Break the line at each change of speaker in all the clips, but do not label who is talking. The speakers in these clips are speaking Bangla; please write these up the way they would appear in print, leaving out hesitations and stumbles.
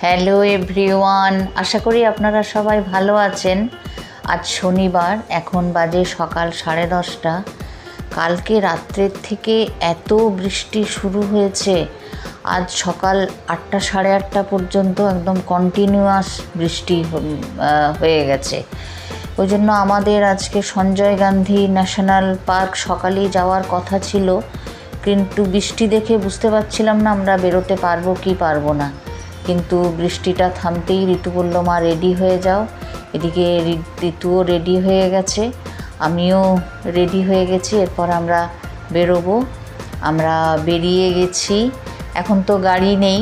হ্যালো এভরিওয়ান, আশা করি আপনারা সবাই ভালো আছেন। আজ শনিবার, এখন বাজে সকাল 10:30। কালকে রাত্রের থেকে এত বৃষ্টি শুরু হয়েছে, আজ সকাল 8টা 8:30 পর্যন্ত একদম কন্টিনিউয়াস বৃষ্টি হয়ে গেছে। ওই জন্য আমাদের আজকে সঞ্জয় গান্ধী ন্যাশনাল পার্ক সকালেই যাওয়ার কথা ছিল, কিন্তু বৃষ্টি দেখে বুঝতে পারছিলাম না আমরা বেরোতে পারবো কি পারবো না। কিন্তু বৃষ্টিটা থামতেই ঋতু বলল, মা রেডি হয়ে যাও। এদিকে ঋতুও রেডি হয়ে গেছে, আমিও রেডি হয়ে গেছি। এরপর আমরা বেরোবো। আমরা বেরিয়ে গেছি। এখন তো গাড়ি নেই,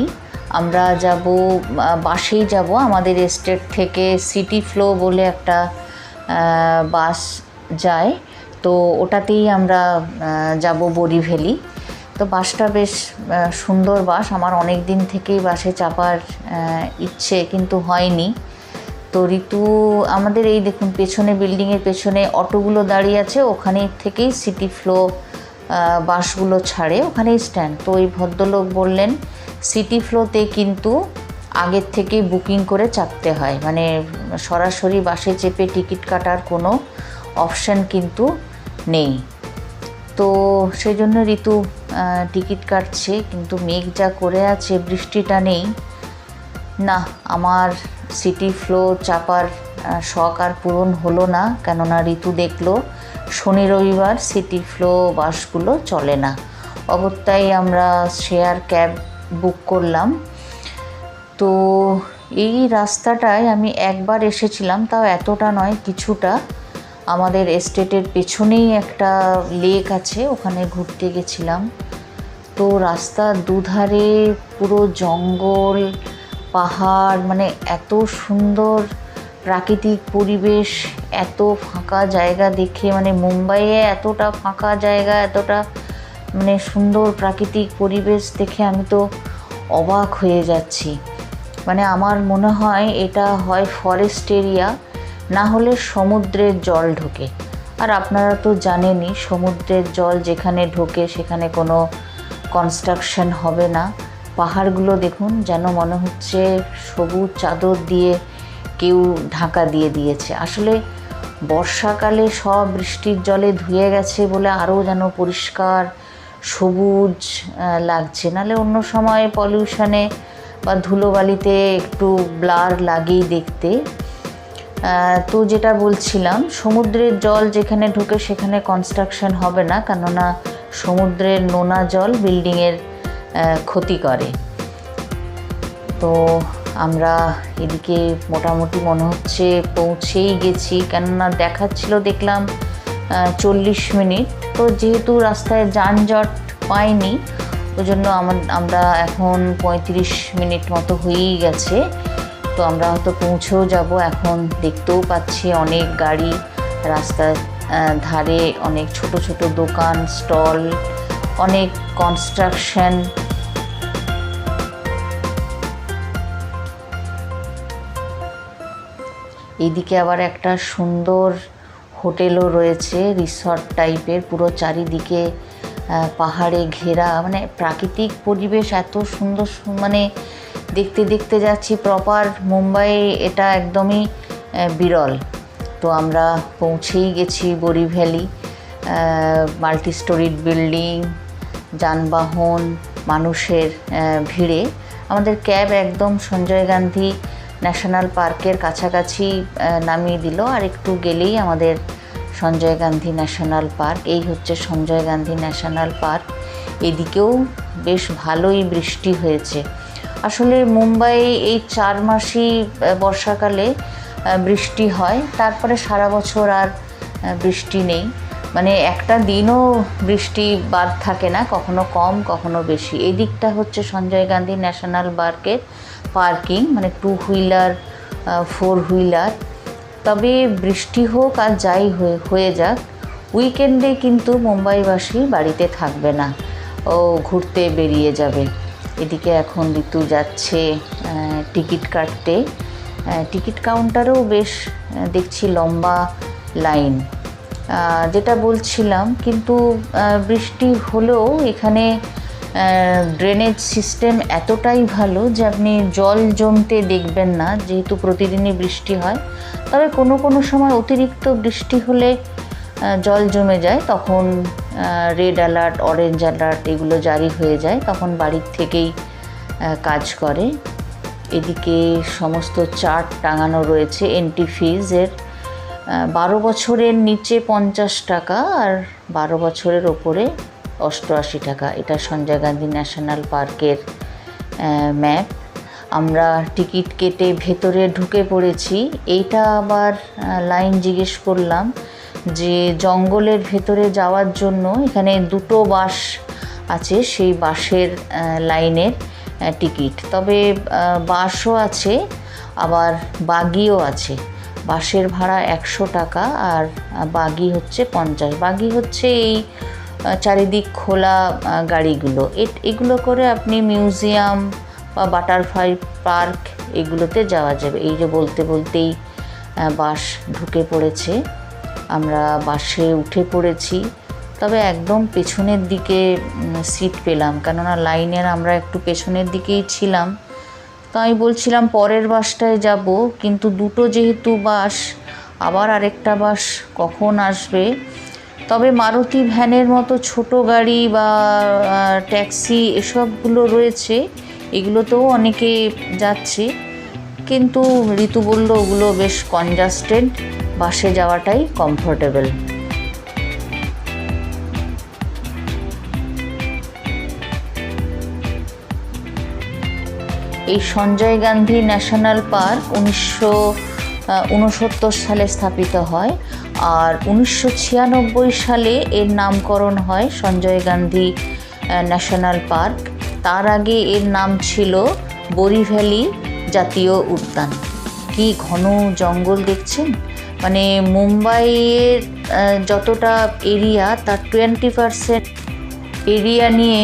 আমরা যাব বাসেই যাব। আমাদের এস্টেট থেকে সিটি ফ্লো বলে একটা বাস যায়, তো ওটাতেই আমরা যাব বরিভ্যালি। তো বাসটা বেশ সুন্দর বাস, আমার অনেক দিন থেকেই বাসে চাপার ইচ্ছে, কিন্তু হয়নি। তো ঋতু আমাদের এই দেখুন পেছনে বিল্ডিংয়ের পেছনে অটোগুলো দাঁড়িয়ে আছে, ওখানে থেকেই সিটি ফ্লো বাসগুলো ছাড়ে, ওখানেই স্ট্যান্ড। তো ওই ভদ্রলোক বললেন সিটি ফ্লোতে কিন্তু আগের থেকেই বুকিং করে চাপতে হয়, মানে সরাসরি বাসে চেপে টিকিট কাটার কোনো অপশান কিন্তু নেই। তো সেই জন্য ঋতু টিকিট কাটছে, কিন্তু মেঘ যা করে আছে, বৃষ্টিটা নেই। না, আমার সিটি ফ্লো চাপার শখ আর পূরণ হলো না, কেননা ঋতু দেখলো শনি রবিবার সিটি ফ্লো বাসগুলো চলে না। অগত্যাই আমরা শেয়ার ক্যাব বুক করলাম। তো এই রাস্তাটায় আমি একবার এসেছিলাম, তাও এতটা নয়, কিছুটা। আমাদের এস্টেটের পেছনেই একটা লেক আছে, ওখানে ঘুরতে গেছিলাম। তো রাস্তার দুধারে পুরো জঙ্গল, পাহাড়, মানে এত সুন্দর প্রাকৃতিক পরিবেশ, এত ফাঁকা জায়গা দেখে, মানে মুম্বাইয়ে এতটা ফাঁকা জায়গা, এতটা মানে সুন্দর প্রাকৃতিক পরিবেশ দেখে আমি তো অবাক হয়ে যাচ্ছি। মানে আমার মনে হয় এটা হয় ফরেস্ট এরিয়া, না হলে সমুদ্রের জল ঢোকে। আর আপনারা তো জানেনই, সমুদ্রের জল যেখানে ঢোকে সেখানে কোনো কনস্ট্রাকশন হবে না। পাহাড়গুলো দেখুন, যেন মনে হচ্ছে সবুজ চাদর দিয়ে কেউ ঢাকা দিয়ে দিয়েছে। আসলে বর্ষাকালে সব বৃষ্টির জলে ধুয়ে গেছে বলে আরও যেন পরিষ্কার সবুজ লাগছে, নাহলে অন্য সময় পলিউশনে বা ধুলোবালিতে একটু ব্লার লাগেই দেখতে। তো যেটা বলছিলাম, সমুদ্রের জল যেখানে ঢোকে সেখানে কনস্ট্রাকশন হবে না, কেননা সমুদ্রের নোনা জল বিল্ডিংয়ের ক্ষতি করে। তো আমরা এদিকে মোটামুটি মনে হচ্ছে পৌঁছেই গেছি, কেননা দেখাচ্ছিল দেখলাম 40 মিনিট। তো যেহেতু রাস্তায় যানজট পাইনি, ওই জন্য আমরা এখন 35 মিনিট মতো হয়েই গেছে। তো আমরা হয়তো পৌঁছেও যাব। এখন দেখতেও পাচ্ছি অনেক গাড়ি, রাস্তার ধারে অনেক ছোট ছোট দোকান, স্টল, অনেক কনস্ট্রাকশন। এইদিকে আবার একটা সুন্দর হোটেলও রয়েছে, রিসর্ট টাইপের, পুরো চারিদিকে পাহাড়ে ঘেরা, মানে প্রাকৃতিক পরিবেশ এত সুন্দর, মানে দেখতে দেখতে যাচ্ছি। প্রপার মুম্বাই এটা একদমই বিরল। তো আমরা পৌঁছেই গেছি বরিভ্যালি। মাল্টি স্টোরিড বিল্ডিং, যানবাহন, মানুষের ভিড়ে আমাদের ক্যাব একদম সঞ্জয় গান্ধী ন্যাশনাল পার্কের কাছাকাছি নামিয়ে দিল। আর একটু গেলেই আমাদের সঞ্জয় গান্ধী ন্যাশনাল পার্ক। এই হচ্ছে সঞ্জয় গান্ধী ন্যাশনাল পার্ক। এদিকেও বেশ ভালোই বৃষ্টি হয়েছে। আসলে মুম্বাই এই 4 মাসই বর্ষাকালে বৃষ্টি হয়, তারপরে সারা বছর আর বৃষ্টি নেই। মানে একটা দিনও বৃষ্টি বাদ থাকে না, কখনো কম কখনো বেশি। এই দিকটা হচ্ছে সঞ্জয় গান্ধী ন্যাশনাল পার্কের পার্কিং, মানে 2 হুইলার 4 হুইলার। তবে বৃষ্টি হোক আর যাই হয়ে যাক, উইকেন্ডে কিন্তু মুম্বাইবাসী বাড়িতে থাকবে না, ও ঘুরতে বেরিয়ে যাবে। এদিকে এখন ঋতু যাচ্ছে টিকিট কাটতে। টিকিট কাউন্টারেও বেশ দেখছি লম্বা লাইন। যেটা বলছিলাম, কিন্তু বৃষ্টি হলেও এখানে ড্রেনেজ সিস্টেম এতটাই ভালো যে আপনি জল জমতে দেখবেন না, যেহেতু প্রতিদিনই বৃষ্টি হয়। তবে কোনো কোনো সময় অতিরিক্ত বৃষ্টি হলে জল জমে যায়, তখন রেড অ্যালার্ট, অরেঞ্জ অ্যালার্ট এগুলো জারি হয়ে যায়, তখন বাড়ির থেকেই কাজ করে। এদিকে সমস্ত চার্ট টাঙানো রয়েছে এন্ট্রি ফিজের। 12 বছরের নিচে 50 টাকা আর 12 বছরের ওপরে 88 টাকা। এটা সঞ্জয় গান্ধী ন্যাশনাল পার্কের ম্যাপ। আমরা টিকিট কেটে ভেতরে ঢুকে পড়েছি। এইটা আবার লাইন জিজ্ঞেস করলাম যে জঙ্গলের ভেতরে যাওয়ার জন্য এখানে 2টো বাস আছে, সেই বাসের লাইনের টিকিট। তবে বাসও আছে, আবার বাগিও আছে। বাসের ভাড়া 100 টাকা আর বাগি হচ্ছে 50। বাগি হচ্ছে এই চারিদিক খোলা গাড়িগুলো। এগুলো করে আপনি মিউজিয়াম বা বাটারফ্লাই পার্ক এগুলোতে যাওয়া যাবে। এই যে বলতে বলতেই বাস ঢুকে পড়েছে, আমরা বাসে উঠে পড়েছি। তবে একদম পেছনের দিকে সিট পেলাম, কেননা লাইনের আমরা একটু পেছনের দিকেই ছিলাম। তো আমি বলছিলাম পরের বাসটায় যাব, কিন্তু 2টো যেহেতু বাস, আবার আরেকটা বাস কখন আসবে। তবে মারুতি ভ্যানের মতো ছোট গাড়ি বা ট্যাক্সি এসবগুলো রয়েছে, এগুলোতেও অনেকে যাচ্ছে, কিন্তু ঋতু বলল ওগুলো বেশ কনজাস্টেড, বাসে যাওয়াটাই কমফোর্টেবল। এই সঞ্জয় গান্ধী ন্যাশনাল পার্ক 1969 সালে স্থাপিত হয়, আর 1996 সালে এর নামকরণ হয় সঞ্জয় গান্ধী ন্যাশনাল পার্ক। তার আগে এর নাম ছিল বোরিভ্যালি জাতীয় উদ্যান। কি ঘন জঙ্গল দেখছেন, মানে মুম্বাইয়ের যতটা এরিয়া তার 20% এরিয়া নিয়ে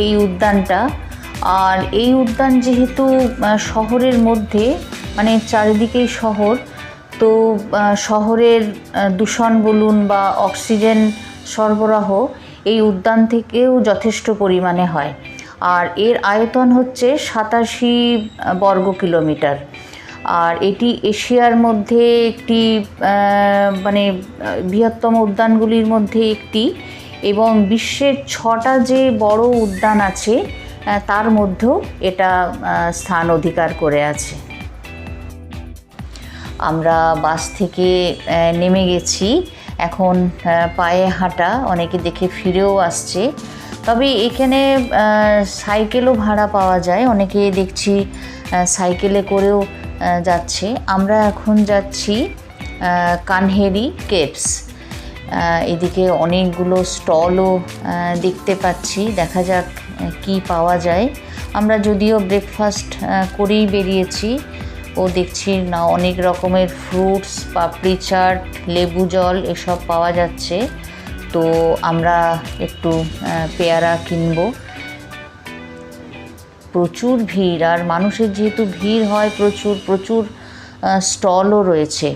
এই উদ্যানটা। আর এই উদ্যান যেহেতু শহরের মধ্যে, মানে চারিদিকেই শহর, তো শহরের দূষণ বলুন বা অক্সিজেন সরবরাহ এই উদ্যান থেকেও যথেষ্ট পরিমাণে হয়। আর এর আয়তন হচ্ছে 87 বর্গ কিলোমিটার। আর এটি এশিয়ার মধ্যে একটি মানে বৃহত্তম উদ্যানগুলির মধ্যে একটি, এবং বিশ্বের 6টা যে বড় উদ্যান আছে তার মধ্যেও এটা স্থান অধিকার করে আছে। আমরা বাস থেকে নেমে গেছি, এখন পায়ে হাঁটা, অনেকে দেখে ফিরেও আসছে। তবে এখানে সাইকেলও ভাড়া পাওয়া যায়, অনেকে দেখছি সাইকেলে করেও যাচ্ছে। আমরা এখন যাচ্ছি কানহেরি কেভস। এদিকে অনেকগুলো স্টলও দেখতে পাচ্ছি, দেখা যাক কি পাওয়া যায়। আমরা যদিও ব্রেকফাস্ট করেই বেরিয়েছি, ও দেখছি না অনেক রকমের ফ্রুটস, পাপড়ি চাট, লেবু জল এসব পাওয়া যাচ্ছে। তো আমরা একটু পেয়ারা কিনবো। প্রচুর ভিড়, আর মানুষের যেহেতু ভিড় হয় প্রচুর প্রচুর স্টলও রয়েছে।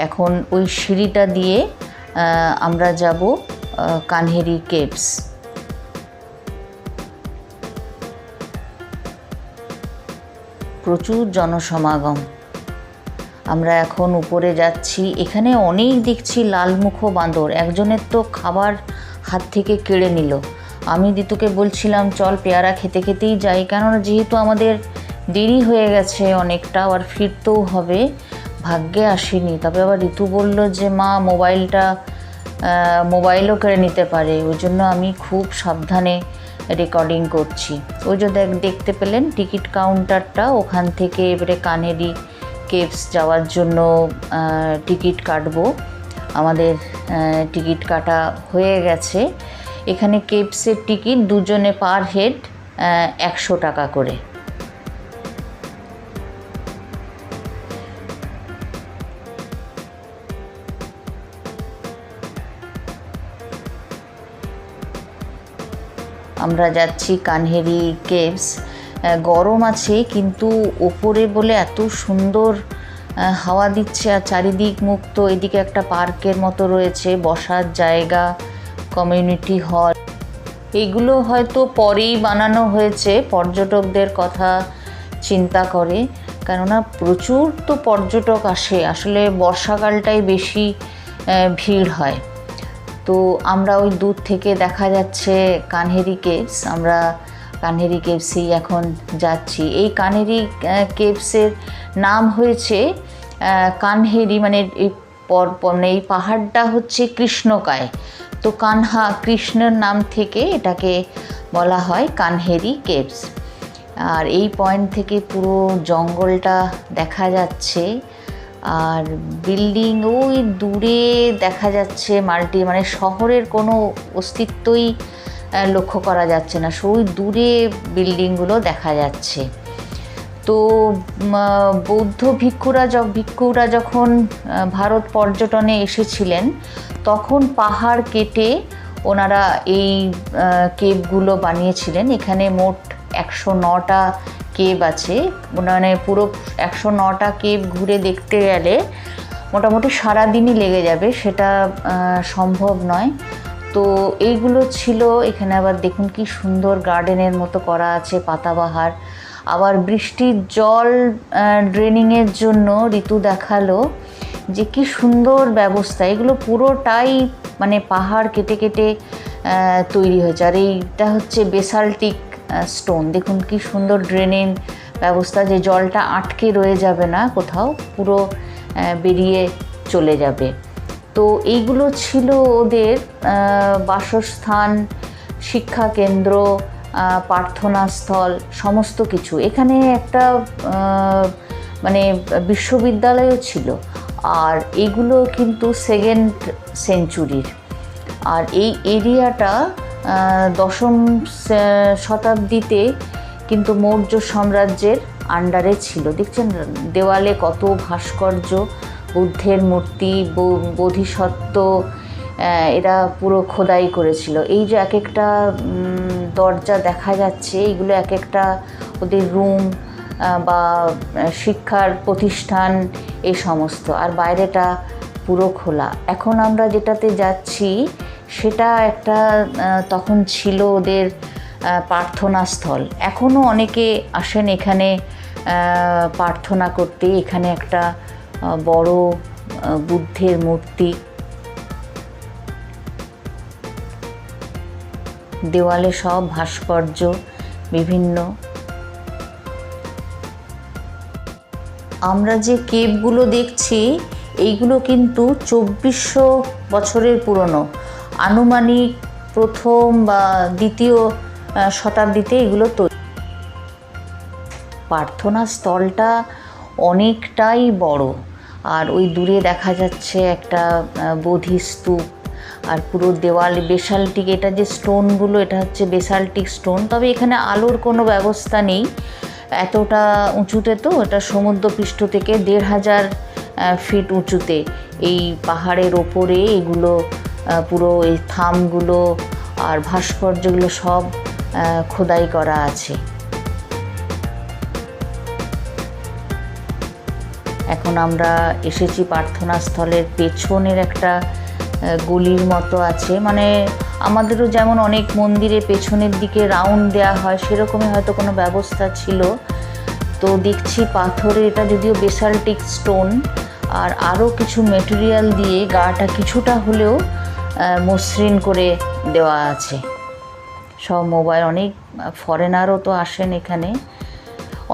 এখন ওই সিঁড়িটা দিয়ে আমরা যাব কানহেরি কেভস। প্রচুর জনসমাগম। আমরা এখন উপরে যাচ্ছি। এখানে অনেক দেখছি লালমুখ বাঁদর। একজনের তো খাবার হাত থেকে কেড়ে নিল। আমি ঋতুকে বলছিলাম চল পেয়ারা খেতে খেতেই যাই, কেননা যেহেতু আমাদের দেরি হয়ে গেছে অনেকটা, আর ফিরতেও হবে। ভাগ্যে আসেনি। তবে আবার ঋতু বলল যে মা মোবাইলও কেড়ে নিতে পারে, ওই জন্য আমি খুব সাবধানে রেকর্ডিং করছি। ওই যে দেখতে পেলেন টিকিট কাউন্টারটা, ওখান থেকে এবারে কানহেরি কেভস যাওয়ার জন্য টিকিট কাটবো। আমাদের টিকিট কাটা হয়ে গেছে। এখানে কেভসের টিকিট দুজনে পার হেড 100 টাকা করে। আমরা যাচ্ছি কানহেরি কেভস। গরম আছে, কিন্তু ওপরে বলে এত সুন্দর হাওয়া দিচ্ছে, আর চারিদিক মুক্ত। এদিকে একটা পার্কের মতো রয়েছে, বসার জায়গা, কমিউনিটি হল। এইগুলো হয়তো পরেই বানানো হয়েছে পর্যটকদের কথা চিন্তা করে, কেননা প্রচুর তো পর্যটক আসে, আসলে বর্ষাকালটাই বেশি ভিড় হয়। তো আমরা ওই দূর থেকে দেখা যাচ্ছে কানহেরি কেভস, আমরা কানহেরি কেভসেই এখন যাচ্ছি। এই কানহেরি কেভসের নাম হয়েছে কানহেরি, মানে এই পাহাড়টা হচ্ছে কৃষ্ণকায়, তো কানহা কৃষ্ণের নাম থেকে এটাকে বলা হয় কানহেরি কেভস। আর এই পয়েন্ট থেকে পুরো জঙ্গলটা দেখা যাচ্ছে, আর বিল্ডিং ওই দূরে দেখা যাচ্ছে মানে শহরের কোনো অস্তিত্বই লক্ষ্য করা যাচ্ছে না, ওই দূরে বিল্ডিংগুলো দেখা যাচ্ছে। তো বৌদ্ধ ভিক্ষুরা যখন ভারত পর্যটনে এসেছিলেন তখন পাহাড় কেটে ওনারা এই কেভগুলো বানিয়েছিলেন। এখানে মোট 109টা কেভ আছে, মানে পুরো 109টা কেভ ঘুরে দেখতে গেলে মোটামুটি সারাদিনই লেগে যাবে, সেটা সম্ভব নয়। তো এইগুলো ছিল। এখানে আবার দেখুন কি সুন্দর গার্ডেনের মতো করা আছে, পাতাবাহার। আবার বৃষ্টির জল ড্রেনিংয়ের জন্য ঋতু দেখালো যে কি সুন্দর ব্যবস্থা। এগুলো পুরোটাই মানে পাহাড় কেটে কেটে তৈরি হয়েছে। আর এইটা হচ্ছে বেসাল্টিক স্টোন, দেখুন কি সুন্দর ড্রেনিং ব্যবস্থা, যে জলটা আটকে রয়ে যাবে না কোথাও, পুরো বেরিয়ে চলে যাবে। তো এইগুলো ছিল ওদের বাসস্থান, শিক্ষা কেন্দ্র, প্রার্থনাস্থল, সমস্ত কিছু। এখানে একটা মানে বিশ্ববিদ্যালয়ও ছিল। আর এগুলো কিন্তু 2nd সেঞ্চুরির। আর এই এরিয়াটা 10ম শতাব্দীতে কিন্তু মৌর্য সাম্রাজ্যের আন্ডারে ছিল। দেখছেন দেওয়ালে কত ভাস্কর্য, বুদ্ধের মূর্তি, বোধিসত্ত্ব, এরা পুরো খোদাই করেছিল। এই যে এক একটা দরজা দেখা যাচ্ছে, এগুলো এক একটা ওদের রুম বা শিক্ষার প্রতিষ্ঠান, এই সমস্ত। আর বাইরেটা পুরো খোলা। এখন আমরা যেটাতে যাচ্ছি সেটা একটা তখন ছিল ওদের প্রার্থনাস্থল। এখনও অনেকে আসেন এখানে প্রার্থনা করতে। এখানে একটা বড় বুদ্ধের মূর্তি, দেওয়ালে সব ভাস্কর্য বিভিন্ন। আমরা যে কেভগুলো দেখছি এইগুলো কিন্তু 2400 বছরের পুরনো, আনুমানিক 1ম বা 2য় শতাব্দীতে এগুলো তৈরি। প্রার্থনা স্থলটা অনেকটাই বড়। আর ওই দূরে দেখা যাচ্ছে একটা বোধিস্তূপ। আর পুরো দেওয়াল বেসাল্টিক, এটা যে স্টোনগুলো এটা হচ্ছে বেসাল্টিক স্টোন। তবে এখানে আলোর কোনো ব্যবস্থা নেই, এতটা উঁচুতে, তো এটা সমুদ্রপৃষ্ঠ থেকে 1500 ফিট উঁচুতে এই পাহাড়ের ওপরে এগুলো পুরো এই থামগুলো আর ভাস্কর্যগুলো সব খোদাই করা আছে। এখন আমরা এসেছি প্রার্থনাস্থলের পেছনের একটা গলির মতো আছে, মানে আমাদেরও যেমন অনেক মন্দিরে পেছনের দিকে রাউন্ড দেওয়া হয় সেরকমই হয়তো কোনো ব্যবস্থা ছিল। তো দেখছি পাথরে, এটা যদিও বেসাল্টিক স্টোন, আর আরও কিছু মেটেরিয়াল দিয়ে গাটা কিছুটা হলেও মসৃণ করে দেওয়া আছে। সব মোবাইল, অনেক ফরেনারও তো আসেন এখানে।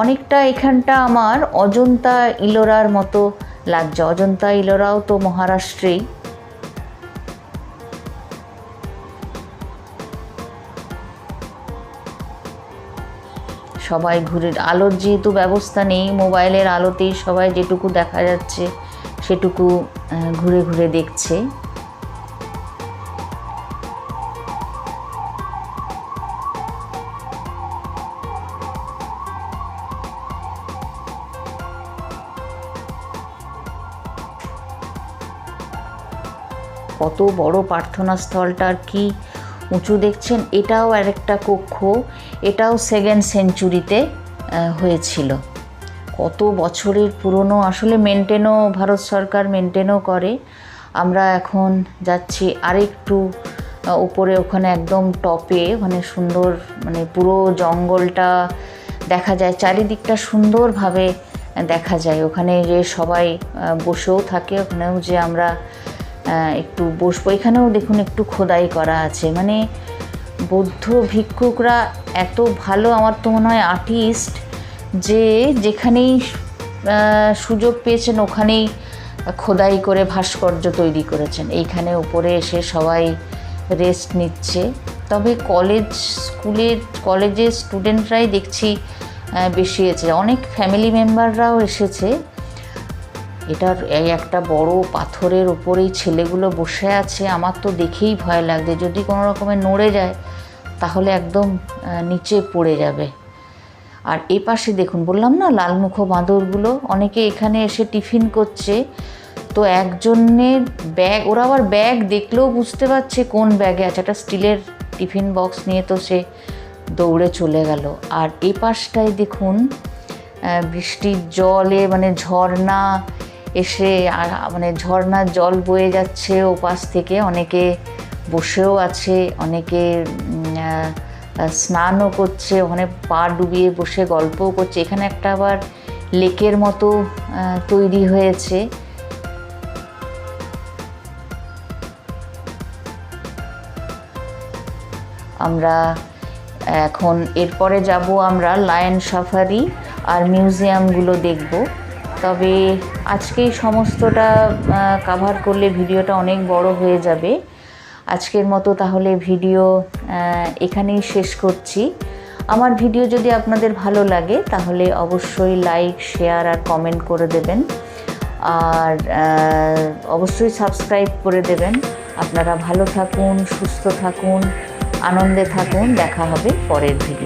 অনেকটা এখানটা আমার অজন্তা ইলোরার মতো লাগছে। অজন্তা ইলোরাও তো মহারাষ্ট্রেই। সবাই ঘুরে, আলোর যেহেতু ব্যবস্থা নেই, মোবাইলের আলোতেই সবাই যেটুকু দেখা যাচ্ছে সেটুকু ঘুরে ঘুরে দেখছে। কত বড় প্রার্থনা স্থলটার কি উঁচু দেখছেন। এটাও আরেকটা কক্ষ, এটাও 2nd সেঞ্চুরিতে হয়েছিল। কত বছরের পুরনো, আসলে মেনটেনও ভারত সরকার মেনটেনও করে। আমরা এখন যাচ্ছি আরেকটু উপরে ওখানে একদম টপে ওখানে সুন্দর মানে পুরো জঙ্গলটা দেখা যায়, চারিদিকটা সুন্দরভাবে দেখা যায়। ওখানে যে সবাই বসেও থাকে, ওখানেও যে আমরা একটু বসবো, এখানেও দেখুন একটু খোদাই করা আছে। মানে বৌদ্ধ ভিক্ষুকরা এত ভালো, আমার তো মনে হয় আর্টিস্ট, যে যেখানেই সুযোগ পেয়েছেন ওখানেই খোদাই করে ভাস্কর্য তৈরি করেছেন। এইখানে উপরে এসে সবাই রেস্ট নিচ্ছে। তবে কলেজের স্টুডেন্টরাই দেখছি বেশি এসেছে, অনেক ফ্যামিলি মেম্বাররাও এসেছে। এটার এই একটা বড় পাথরের উপরেই ছেলেগুলো বসে আছে। আমার তো দেখেই ভয় লাগছে, যদি কোনো রকমে নড়ে যায় তাহলে একদম নিচে পড়ে যাবে। আর এ পাশে দেখুন, বললাম না লালমুখো বাঁদরগুলো, অনেকে এখানে এসে টিফিন করছে। তো একজনের ব্যাগ, ওরা আবার ব্যাগ দেখলেও বুঝতে পারছে কোন ব্যাগে আছে, একটা স্টিলের টিফিন বক্স নিয়ে তো সে দৌড়ে চলে গেল। আর এই পাশটায় দেখুন বৃষ্টির জলে মানে ঝর্ণা এসে মানে ঝর্ণার জল বয়ে যাচ্ছে ও পাশ থেকে। অনেকে বসেও আছে, অনেকে স্নানও করছে, ওখানে পা ডুবিয়ে বসে গল্পও করছে। এখানে একটা আবার লেকের মতো তৈরি হয়েছে। আমরা এখন এরপরে যাব আমরা লায়ন সাফারি আর মিউজিয়ামগুলো দেখব। তবে আজকেই সমস্তটা কভার করলে ভিডিওটা অনেক বড় হয়ে যাবে। আজকের মতো তাহলে ভিডিও এখানেই শেষ করছি। আমার ভিডিও যদি আপনাদের ভালো লাগে তাহলে অবশ্যই লাইক, শেয়ার আর কমেন্ট করে দেবেন, আর অবশ্যই সাবস্ক্রাইব করে দেবেন। আপনারা ভালো থাকুন, সুস্থ থাকুন, আনন্দে থাকুন। দেখা হবে পরের ভিডিও।